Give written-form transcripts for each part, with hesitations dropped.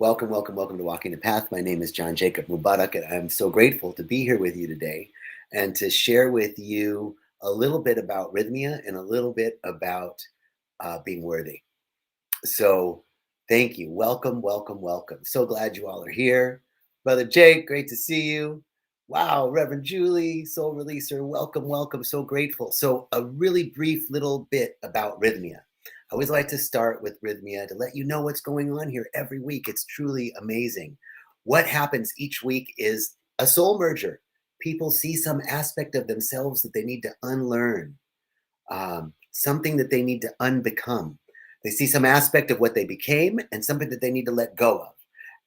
Welcome, welcome, welcome to Walking the Path. My name is John Jacob Mubarak, and I'm so grateful to be here with you today and to share with you a little bit about rhythmia and a little bit about being worthy. So, thank you. Welcome, welcome, welcome. So glad you all are here. Brother Jake, great to see you. Wow, Reverend Julie, Soul Releaser, welcome, welcome. So grateful. So, a really brief little bit about rhythmia. I always like to start with rhythmia to let you know what's going on here every week. It's truly amazing. What happens each week is a soul merger. People see some aspect of themselves that they need to unlearn, something that they need to unbecome. They see some aspect of what they became and something that they need to let go of.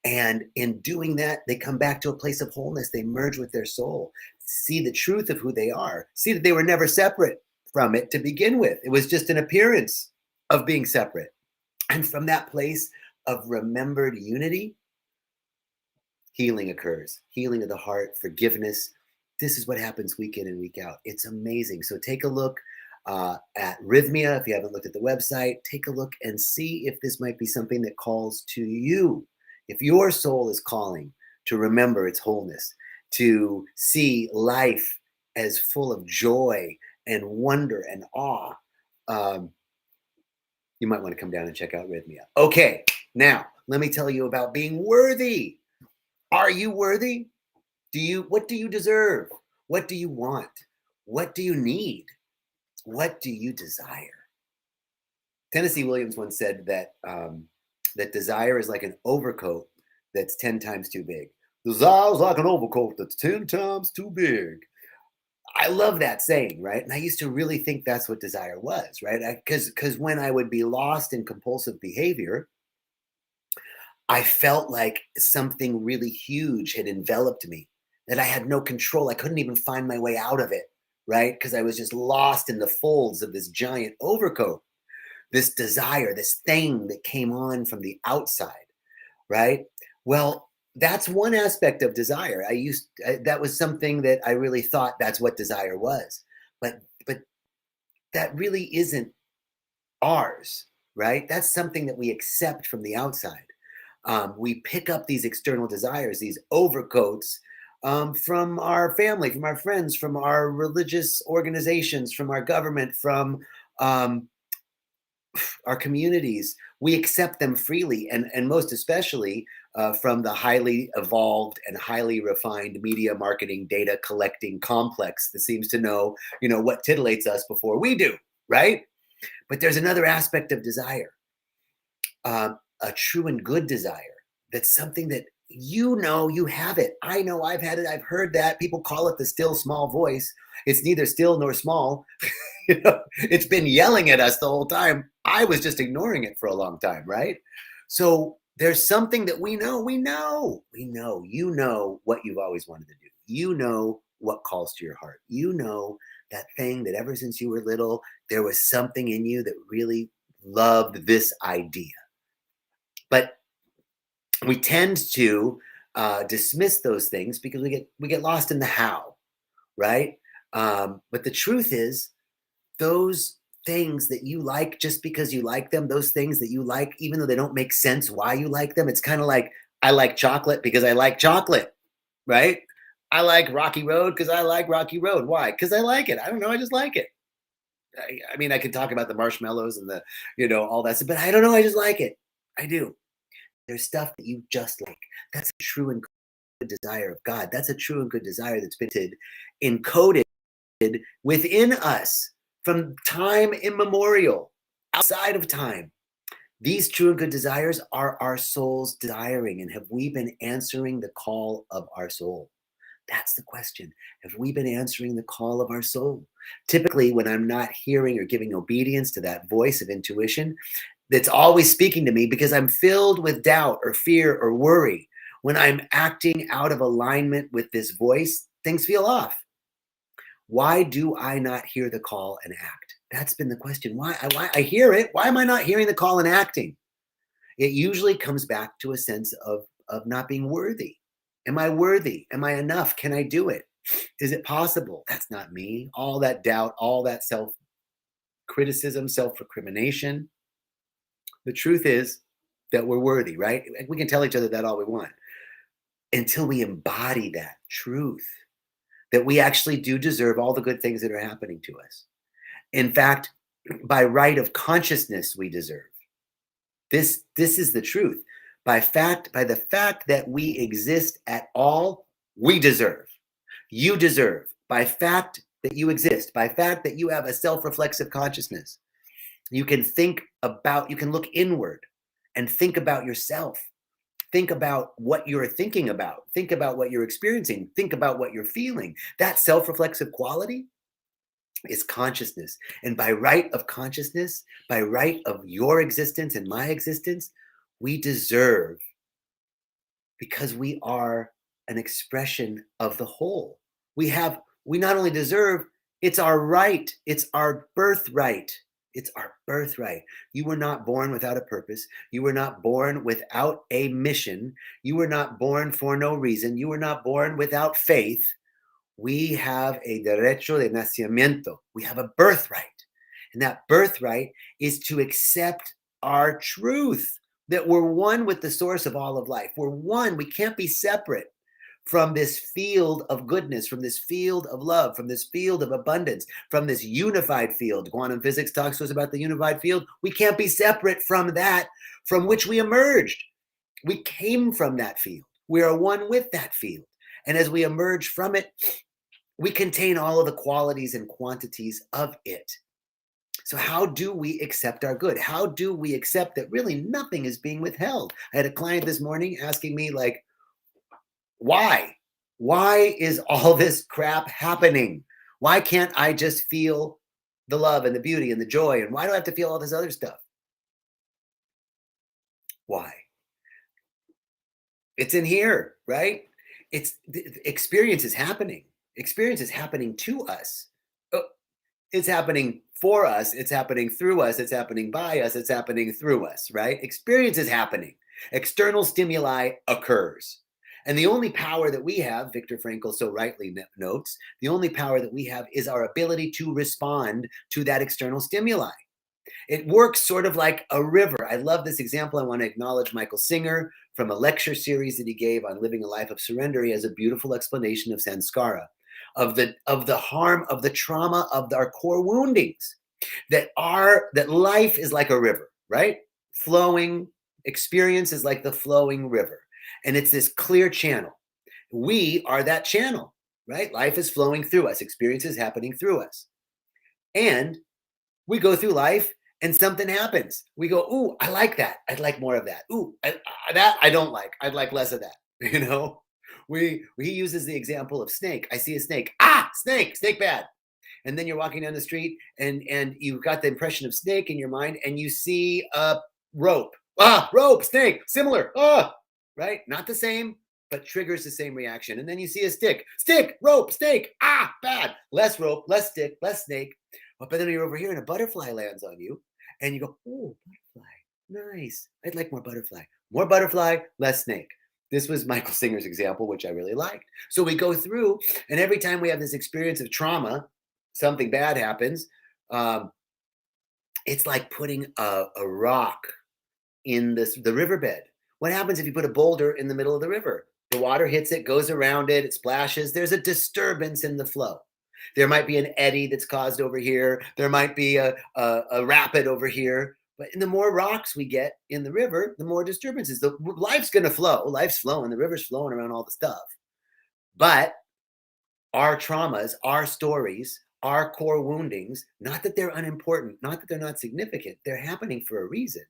And in doing that, they come back to a place of wholeness. They merge with their soul, see the truth of who they are, see that they were never separate from it to begin with. It was just an appearance of being separate. And from that place of remembered unity, healing occurs, healing of the heart, forgiveness. This is what happens week in and week out. It's amazing. So take a look at Rhythmia. If you haven't looked at the website, take a look and see if this might be something that calls to you. If your soul is calling to remember its wholeness, to see life as full of joy and wonder and awe, you might want to come down and check out Rhythmia. Okay, now let me tell you about being worthy. Are you worthy? What do you deserve? What do you want? What do you need? What do you desire? Tennessee Williams once said that that desire is like an overcoat that's 10 times too big. Desire is like an overcoat that's 10 times too big. I love that saying, right? And I used to really think that's what desire was, right? Because when I would be lost in compulsive behavior, I felt like something really huge had enveloped me, that I had no control. I couldn't even find my way out of it, right? Because I was just lost in the folds of this giant overcoat, this desire, this thing that came on from the outside, right? Well, that's one aspect of desire. That was something that I really thought that's what desire was. But that really isn't ours, right? That's something that we accept from the outside. We pick up these external desires, these overcoats, from our family, from our friends, from our religious organizations, from our government, from um, our communities. We accept them freely, and most especially from the highly evolved and highly refined media marketing data collecting complex that seems to know, what titillates us before we do, right? But there's another aspect of desire, a true and good desire. That's something that you have it. I know I've had it. I've heard that. People call it the still small voice. It's neither still nor small. It's been yelling at us the whole time. I was just ignoring it for a long time, right? So there's something that we know. You know what you've always wanted to do. You know what calls to your heart. You know that thing that ever since you were little, there was something in you that really loved this idea. But we tend to dismiss those things because we get lost in the how, right? But the truth is, those things that you like just because you like them, those things that you like, even though they don't make sense why you like them, it's kind of like I like chocolate because I like chocolate, right? I like Rocky Road because I like Rocky Road. Why? Because I like it. I don't know. I just like it. I mean, I can talk about the marshmallows and all that stuff, but I don't know. I just like it. I do. There's stuff that you just like. That's a true and good desire of God. That's a true and good desire that's been encoded within us from time immemorial, outside of time. These true and good desires are our soul's desiring. And have we been answering the call of our soul? That's the question. Have we been answering the call of our soul? Typically, when I'm not hearing or giving obedience to that voice of intuition that's always speaking to me because I'm filled with doubt or fear or worry, when I'm acting out of alignment with this voice, things feel off. Why do I not hear the call and act? That's been the question. Why I hear it. Why am I not hearing the call and acting? It usually comes back to a sense of not being worthy. Am I worthy? Am I enough? Can I do it? Is it possible? That's not me. All that doubt, all that self-criticism, self-recrimination. The truth is, that we're worthy, right? We can tell each other that all we want until we embody that truth that we actually do deserve all the good things that are happening to us. In fact, by right of consciousness, we deserve. This is the truth. By the fact that we exist at all, we deserve. You deserve. By fact that you exist, by fact that you have a self-reflexive consciousness, you can you can look inward and think about yourself. Think about what you're thinking about. Think about what you're experiencing. Think about what you're feeling. That self-reflexive quality is consciousness. And by right of consciousness, by right of your existence and my existence, we deserve, because we are an expression of the whole. We not only deserve, it's our right. It's our birthright. It's our birthright. You were not born without a purpose. You were not born without a mission. You were not born for no reason. You were not born without faith. We have a derecho de nacimiento. We have a birthright. And that birthright is to accept our truth, that we're one with the source of all of life. We're one. We can't be separate from this field of goodness, from this field of love, from this field of abundance, from this unified field. Quantum physics talks to us about the unified field. We can't be separate from that, from which we emerged. We came from that field. We are one with that field. And as we emerge from it, we contain all of the qualities and quantities of it. So how do we accept our good? How do we accept that really nothing is being withheld? I had a client this morning asking me, like, why? Why is all this crap happening? Why can't I just feel the love and the beauty and the joy? And why do I have to feel all this other stuff? Why? It's in here, right? Experience is happening. Experience is happening to us. It's happening for us. It's happening through us. It's happening by us. It's happening through us, right? Experience is happening. External stimuli occurs. And the only power that we have, Viktor Frankl so rightly notes, the only power that we have is our ability to respond to that external stimuli. It works sort of like a river. I love this example. I want to acknowledge Michael Singer from a lecture series that he gave on living a life of surrender. He has a beautiful explanation of samskara, of the harm, of the trauma, of our core woundings, that life is like a river, right? Flowing experience is like the flowing river. And it's this clear channel. We are that channel, right? Life is flowing through us. Experience is happening through us. And we go through life and something happens. We go, ooh, I like that. I'd like more of that. Ooh, that I don't like. I'd like less of that. You know, he uses the example of snake. I see a snake. Ah, snake bad. And then you're walking down the street and you've got the impression of snake in your mind and you see a rope. Ah, rope, snake, similar. Ah, right? Not the same, but triggers the same reaction. And then you see a stick, rope, snake. Ah, bad. Less rope, less stick, less snake. But then you're over here and a butterfly lands on you and you go, oh, butterfly, nice. I'd like more butterfly. More butterfly, less snake. This was Michael Singer's example, which I really liked. So we go through, and every time we have this experience of trauma, something bad happens, it's like putting a rock in the riverbed. What happens if you put a boulder in the middle of the river? The water hits it, goes around it, it splashes. There's a disturbance in the flow. There might be an eddy that's caused over here. There might be a rapid over here. But the more rocks we get in the river, the more disturbances. Life's going to flow. Life's flowing. The river's flowing around all the stuff. But our traumas, our stories, our core woundings, not that they're unimportant, not that they're not significant, they're happening for a reason.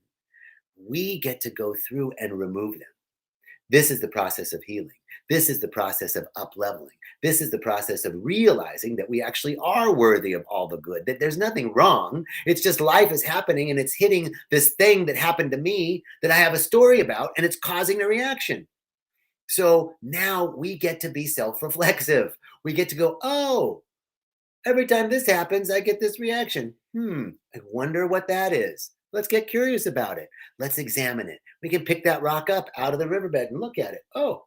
We get to go through and remove them. This is the process of healing. This is the process of up-leveling. This is the process of realizing that we actually are worthy of all the good, that there's nothing wrong. It's just life is happening and it's hitting this thing that happened to me that I have a story about and it's causing a reaction. So now we get to be self-reflexive. We get to go, oh, every time this happens, I get this reaction. I wonder what that is. Let's get curious about it. Let's examine it. We can pick that rock up out of the riverbed and look at it. Oh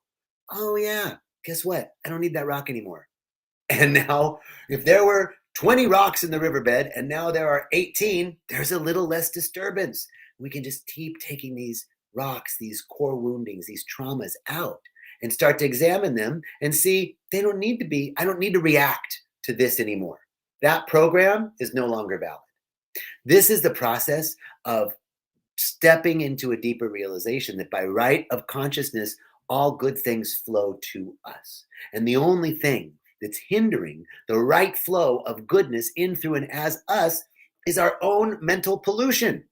yeah. Guess what? I don't need that rock anymore. And now, if there were 20 rocks in the riverbed and now there are 18, there's a little less disturbance. We can just keep taking these rocks, these core woundings, these traumas out and start to examine them and see I don't need to react to this anymore. That program is no longer valid. This is the process of stepping into a deeper realization that by right of consciousness, all good things flow to us. And the only thing that's hindering the right flow of goodness in, through, and as us is our own mental pollution.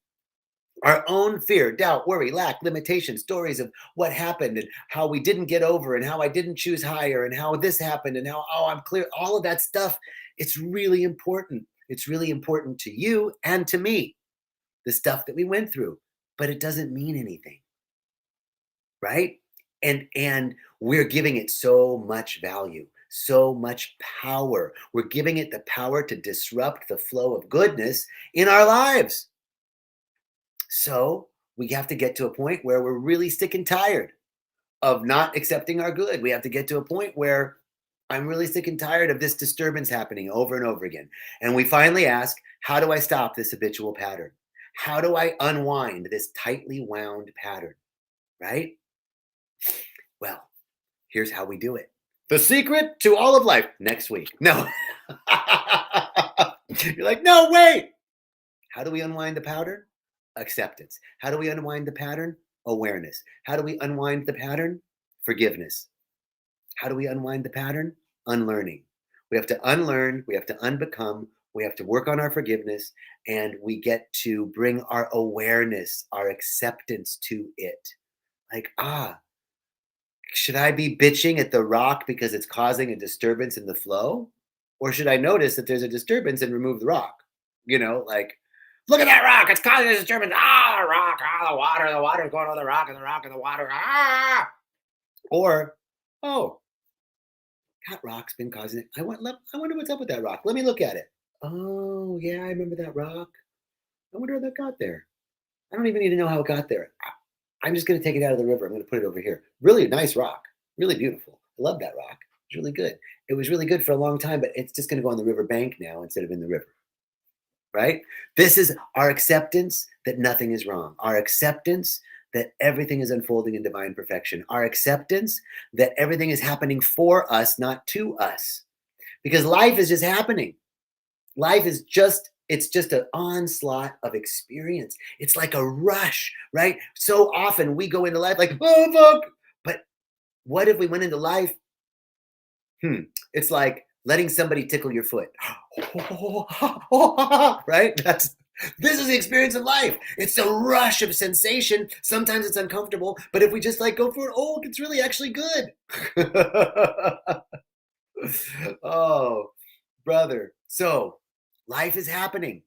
Our own fear, doubt, worry, lack, limitation, stories of what happened and how we didn't get over and how I didn't choose higher and how this happened and how, I'm clear. All of that stuff, it's really important. It's really important to you and to me, the stuff that we went through, but it doesn't mean anything, right? And we're giving it so much value, so much power. We're giving it the power to disrupt the flow of goodness in our lives. So we have to get to a point where we're really sick and tired of not accepting our good. We have to get to a point where I'm really sick and tired of this disturbance happening over and over again. And we finally ask, how do I stop this habitual pattern? How do I unwind this tightly wound pattern? Right? Well, here's how we do it. The secret to all of life next week. No. You're like, no, wait. How do we unwind the pattern? Acceptance. How do we unwind the pattern? Awareness. How do we unwind the pattern? Forgiveness. How do we unwind the pattern? Unlearning. We have to unlearn, we have to unbecome, we have to work on our forgiveness, and we get to bring our awareness, our acceptance to it. Like, should I be bitching at the rock because it's causing a disturbance in the flow? Or should I notice that there's a disturbance and remove the rock? Like, look at that rock. It's causing a disturbance. The rock. The water's going on the rock and the rock and the water. Or, that rock's been causing it. I wonder what's up with that rock. Let me look at it. Oh, yeah, I remember that rock. I wonder how that got there. I don't even need to know how it got there. I'm just going to take it out of the river. I'm going to put it over here. Really nice rock. Really beautiful. I love that rock. It's really good. It was really good for a long time, but it's just going to go on the river bank now instead of in the river. Right? This is our acceptance that nothing is wrong. Our acceptance that everything is unfolding in divine perfection. Our acceptance that everything is happening for us, not to us. Because life is just happening. Life is it's just an onslaught of experience. It's like a rush, right? So often we go into life like, oh, fuck. But what if we went into life? It's like letting somebody tickle your foot. Right? This is the experience of life. It's a rush of sensation. Sometimes it's uncomfortable, but if we just go for it, it's really actually good. Oh, brother. So life is happening.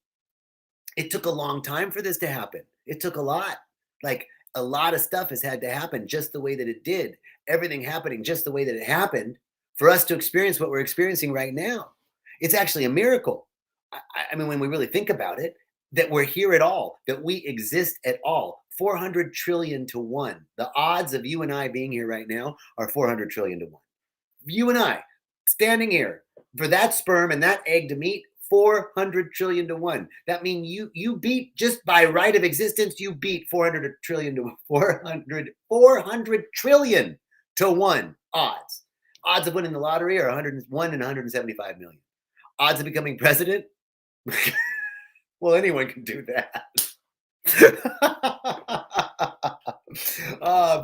It took a long time for this to happen. It took a lot. A lot of stuff has had to happen just the way that it did. Everything happening just the way that it happened for us to experience what we're experiencing right now. It's actually a miracle. I mean, when we really think about it, that we're here at all, that we exist at all. 400 trillion to 1. The odds of you and I being here right now are 400 trillion to 1. You and I standing here, for that sperm and that egg to meet, 400 trillion to 1. That means you beat, just by right of existence, you beat 400 trillion to 400 trillion to 1 odds. Odds of winning the lottery are 101 in 175 million. Odds of becoming president? Well, anyone can do that.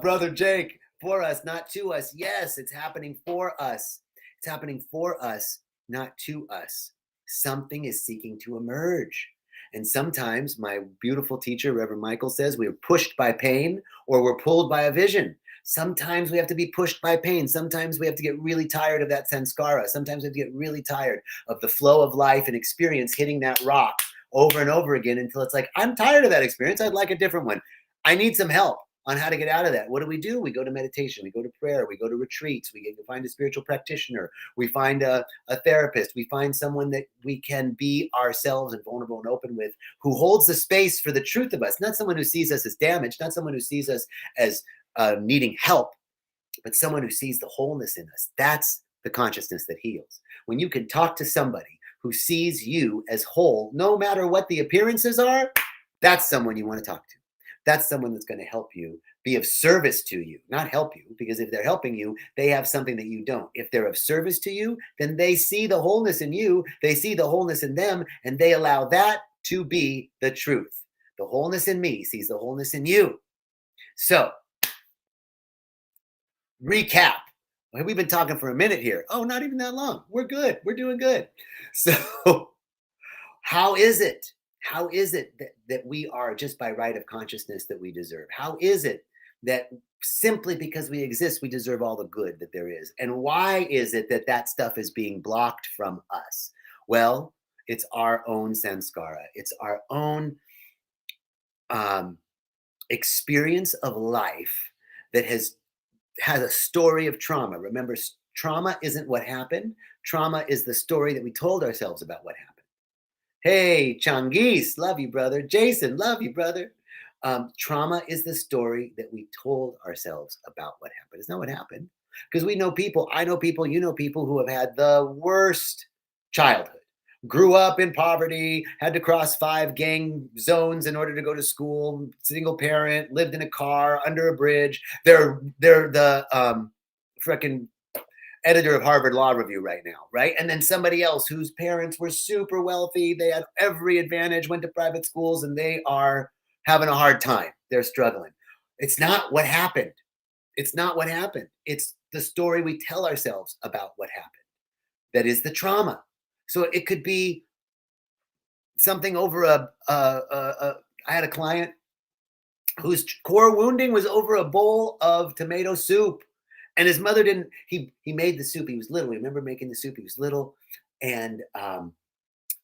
Brother Jake, for us, not to us. Yes, it's happening for us. It's happening for us, not to us. Something is seeking to emerge. And sometimes my beautiful teacher, Reverend Michael, says we are pushed by pain or we're pulled by a vision. Sometimes we have to be pushed by pain. Sometimes we have to get really tired of that samskara. Sometimes we have to get really tired of the flow of life and experience hitting that rock over and over again until it's like, I'm tired of that experience. I'd like a different one. I need some help on how to get out of that. What do? We go to meditation. We go to prayer. We go to retreats. We find a spiritual practitioner. We find a therapist. We find someone that we can be ourselves and vulnerable and open with, who holds the space for the truth of us. Not someone who sees us as damaged, not someone who sees us as needing help, but someone who sees the wholeness in us. That's the consciousness that heals. When you can talk to somebody who sees you as whole, no matter what the appearances are, that's someone you want to talk to. That's someone that's going to help you, be of service to you, not help you, because if they're helping you, they have something that you don't. If they're of service to you, then they see the wholeness in you, they see the wholeness in them, and they allow that to be the truth. The wholeness in me sees the wholeness in you. So, recap. We've been talking for a minute here. Oh, not even that long. We're good. We're doing good. So, how is it? How is it that we are just by right of consciousness that we deserve? How is it that simply because we exist, we deserve all the good that there is? And why is it that that stuff is being blocked from us? Well, it's our own samskara. It's our own um, experience of life that has a story of trauma. Remember, trauma isn't what happened. Trauma is the story that we told ourselves about what happened. Hey, Changiz, love you, brother. Jason, love you, brother. Trauma is the story that we told ourselves about what happened. It's not what happened. Because we know people, I know people, you know people who have had the worst childhood. Grew up in poverty, had to cross 5 gang zones in order to go to school, single parent, lived in a car, under a bridge. They're the freaking editor of Harvard Law Review right now, right? And then somebody else whose parents were super wealthy, they had every advantage, went to private schools, and they are having a hard time. They're struggling. It's not what happened. It's not what happened. It's the story we tell ourselves about what happened. That is the trauma. So it could be something over I had a client whose core wounding was over a bowl of tomato soup. And his mother didn't, he made the soup. He was little. Remember making the soup? He was little. And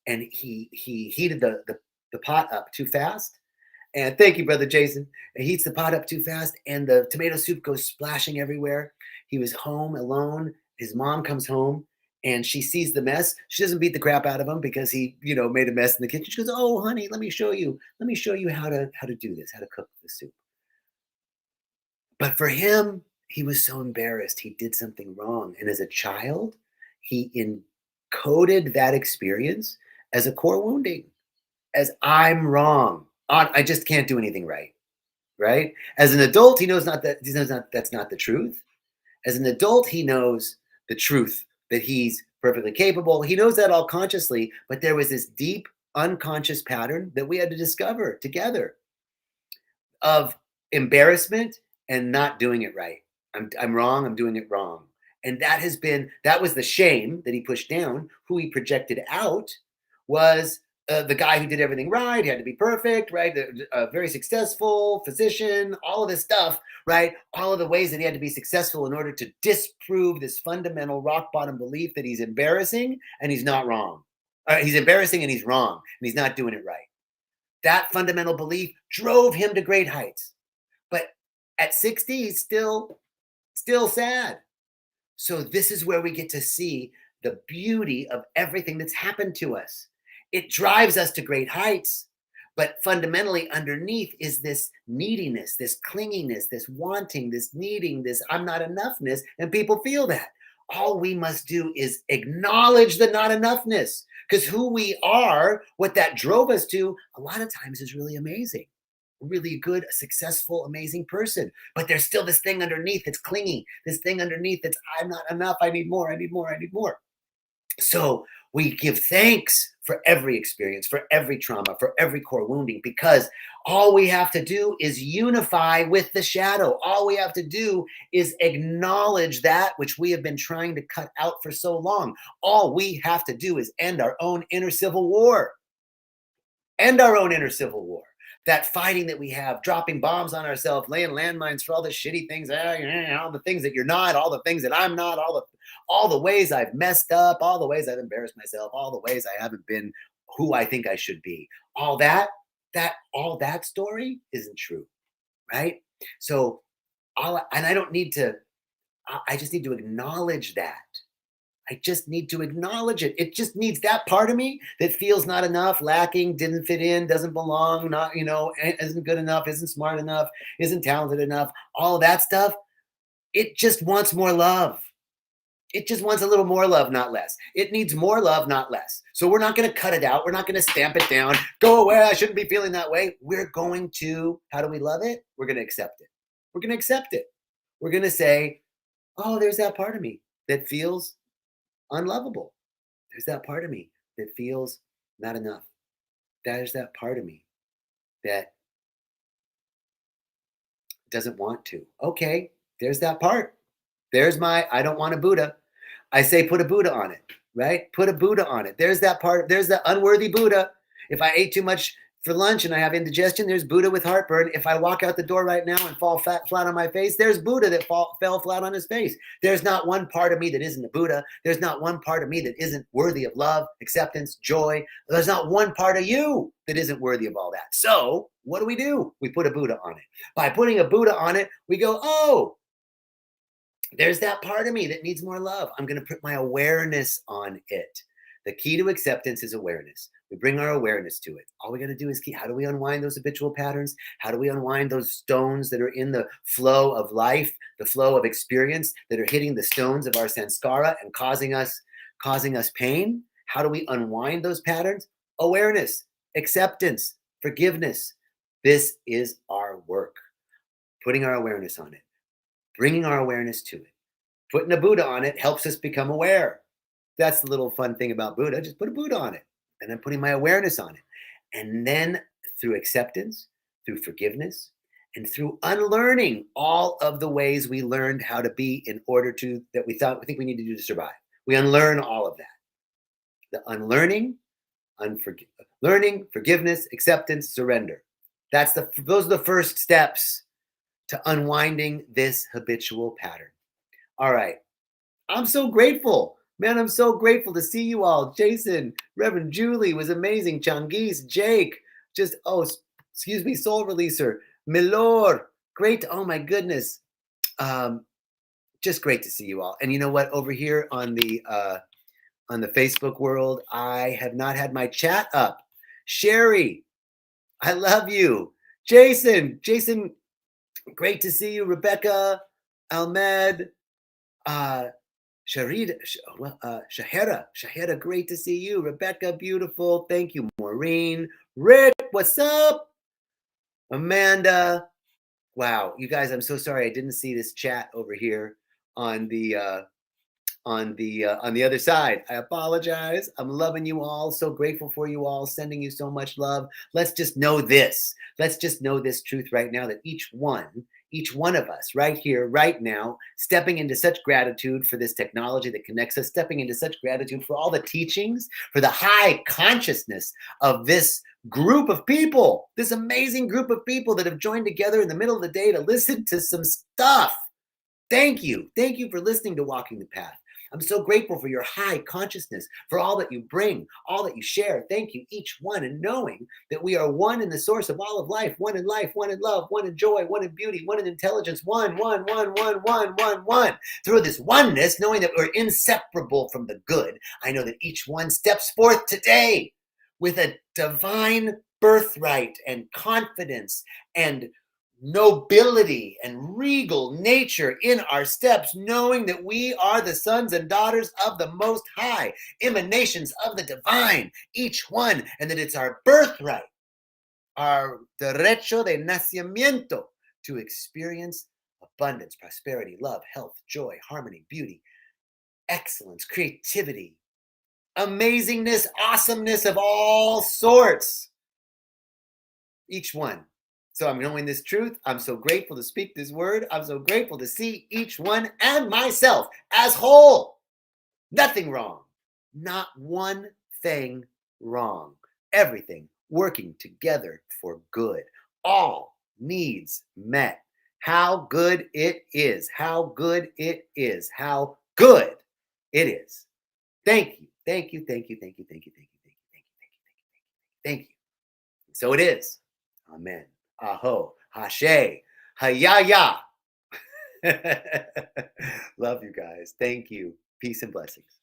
he heated the pot up too fast. And thank you, brother Jason. He heats the pot up too fast and the tomato soup goes splashing everywhere. He was home alone. His mom comes home and she sees the mess. She doesn't beat the crap out of him because he, made a mess in the kitchen. She goes, "Oh, honey, let me show you. Let me show you how to do this, how to cook the soup." But for him, he was so embarrassed. He did something wrong. And as a child, he encoded that experience as a core wounding, as I'm wrong. I just can't do anything right. Right? As an adult, he knows not that's not the truth. As an adult, he knows the truth that he's perfectly capable. He knows that all consciously, but there was this deep unconscious pattern that we had to discover together of embarrassment and not doing it right. I'm wrong. I'm doing it wrong. And that was the shame that he pushed down. Who he projected out was the guy who did everything right. He had to be perfect, right? Very successful physician, all of this stuff, right? All of the ways that he had to be successful in order to disprove this fundamental rock bottom belief that he's embarrassing and he's not wrong. He's embarrassing and he's wrong and he's not doing it right. That fundamental belief drove him to great heights. But at 60, he's still sad. So this is where we get to see the beauty of everything that's happened to us. It drives us to great heights, but fundamentally underneath is this neediness, this clinginess, this wanting, this needing, this I'm not enoughness, and people feel that. All we must do is acknowledge the not enoughness, because who we are, what that drove us to, a lot of times is really amazing. Really good, successful, amazing person. But there's still this thing underneath that's clingy, this thing underneath that's I'm not enough, I need more, I need more, I need more. So we give thanks for every experience, for every trauma, for every core wounding, because all we have to do is unify with the shadow. All we have to do is acknowledge that which we have been trying to cut out for so long. All we have to do is end our own inner civil war. End our own inner civil war. That fighting that we have, dropping bombs on ourselves, laying landmines for all the shitty things, all the things that you're not, all the things that I'm not, all the ways I've messed up, all the ways I've embarrassed myself, all the ways I haven't been who I think I should be. All that story isn't true, right? So I don't need to, I just need to acknowledge that. I just need to acknowledge it. It just needs that part of me that feels not enough, lacking, didn't fit in, doesn't belong, not, isn't good enough, isn't smart enough, isn't talented enough, all of that stuff. It just wants more love. It just wants a little more love, not less. It needs more love, not less. So we're not going to cut it out. We're not going to stamp it down. Go away. I shouldn't be feeling that way. We're going to, how do we love it? We're going to accept it. We're going to accept it. We're going to say, oh, there's that part of me that feels unlovable. There's that part of me that feels not enough. There's that part of me that doesn't want to. Okay, there's that part. There's my, I don't want a Buddha. I say put a Buddha on it, right? Put a Buddha on it. There's that part. There's the unworthy Buddha. If I ate too much for lunch and I have indigestion, there's Buddha with heartburn. If I walk out the door right now and fall flat on my face, there's Buddha that fell flat on his face. There's not one part of me that isn't a Buddha. There's not one part of me that isn't worthy of love, acceptance, joy. There's not one part of you that isn't worthy of all that. So what do? We put a Buddha on it. By putting a Buddha on it, we go, oh, there's that part of me that needs more love. I'm going to put my awareness on it. The key to acceptance is awareness. We bring our awareness to it. All we got to do is how do we unwind those habitual patterns? How do we unwind those stones that are in the flow of life, the flow of experience that are hitting the stones of our samskara and causing us pain? How do we unwind those patterns? Awareness, acceptance, forgiveness. This is our work. Putting our awareness on it. Bringing our awareness to it. Putting a Buddha on it helps us become aware. That's the little fun thing about Buddha. Just put a Buddha on it. And then putting my awareness on it. And then through acceptance, through forgiveness, and through unlearning all of the ways we learned how to be in order to, that we think we need to do to survive. We unlearn all of that. The unlearning, learning, forgiveness, acceptance, surrender. Those are the first steps to unwinding this habitual pattern. All right. I'm so grateful. Man, I'm so grateful to see you all. Jason, Reverend Julie was amazing. Changiz, Jake, excuse me, Soul Releaser, Milor, great. Oh my goodness. Just great to see you all. And you know what? Over here on the Facebook world, I have not had my chat up. Sherry, I love you. Jason, great to see you. Rebecca, Ahmed, Shahera, great to see you. Rebecca, beautiful. Thank you. Maureen, Rick, what's up? Amanda. Wow, you guys, I'm so sorry I didn't see this chat over here on the other side. I apologize. I'm loving you all. So grateful for you all. Sending you so much love. Let's just know this. Let's just know this truth right now, that each one of us right here, right now, stepping into such gratitude for this technology that connects us, stepping into such gratitude for all the teachings, for the high consciousness of this group of people, this amazing group of people that have joined together in the middle of the day to listen to some stuff. Thank you. Thank you for listening to Walking the Path. I'm so grateful for your high consciousness, for all that you bring, all that you share. Thank you, each one, and knowing that we are one in the source of all of life, one in love, one in joy, one in beauty, one in intelligence, one. Through this oneness, knowing that we're inseparable from the good, I know that each one steps forth today with a divine birthright and confidence and nobility and regal nature in our steps, knowing that we are the sons and daughters of the Most High, emanations of the divine, each one, and that it's our birthright, our derecho de nacimiento, to experience abundance, prosperity, love, health, joy, harmony, beauty, excellence, creativity, amazingness, awesomeness of all sorts. Each one. So I'm knowing this truth. I'm so grateful to speak this word. I'm so grateful to see each one and myself as whole. Nothing wrong. Not one thing wrong. Everything working together for good. All needs met. How good it is. How good it is. How good it is. Thank you. Thank you. Thank you. Thank you. Thank you. Thank you. Thank you. Thank you. Thank you. Thank you. Thank you. So it is. Amen. Aho. Hashe. Hayaya. Love you guys. Thank you. Peace and blessings.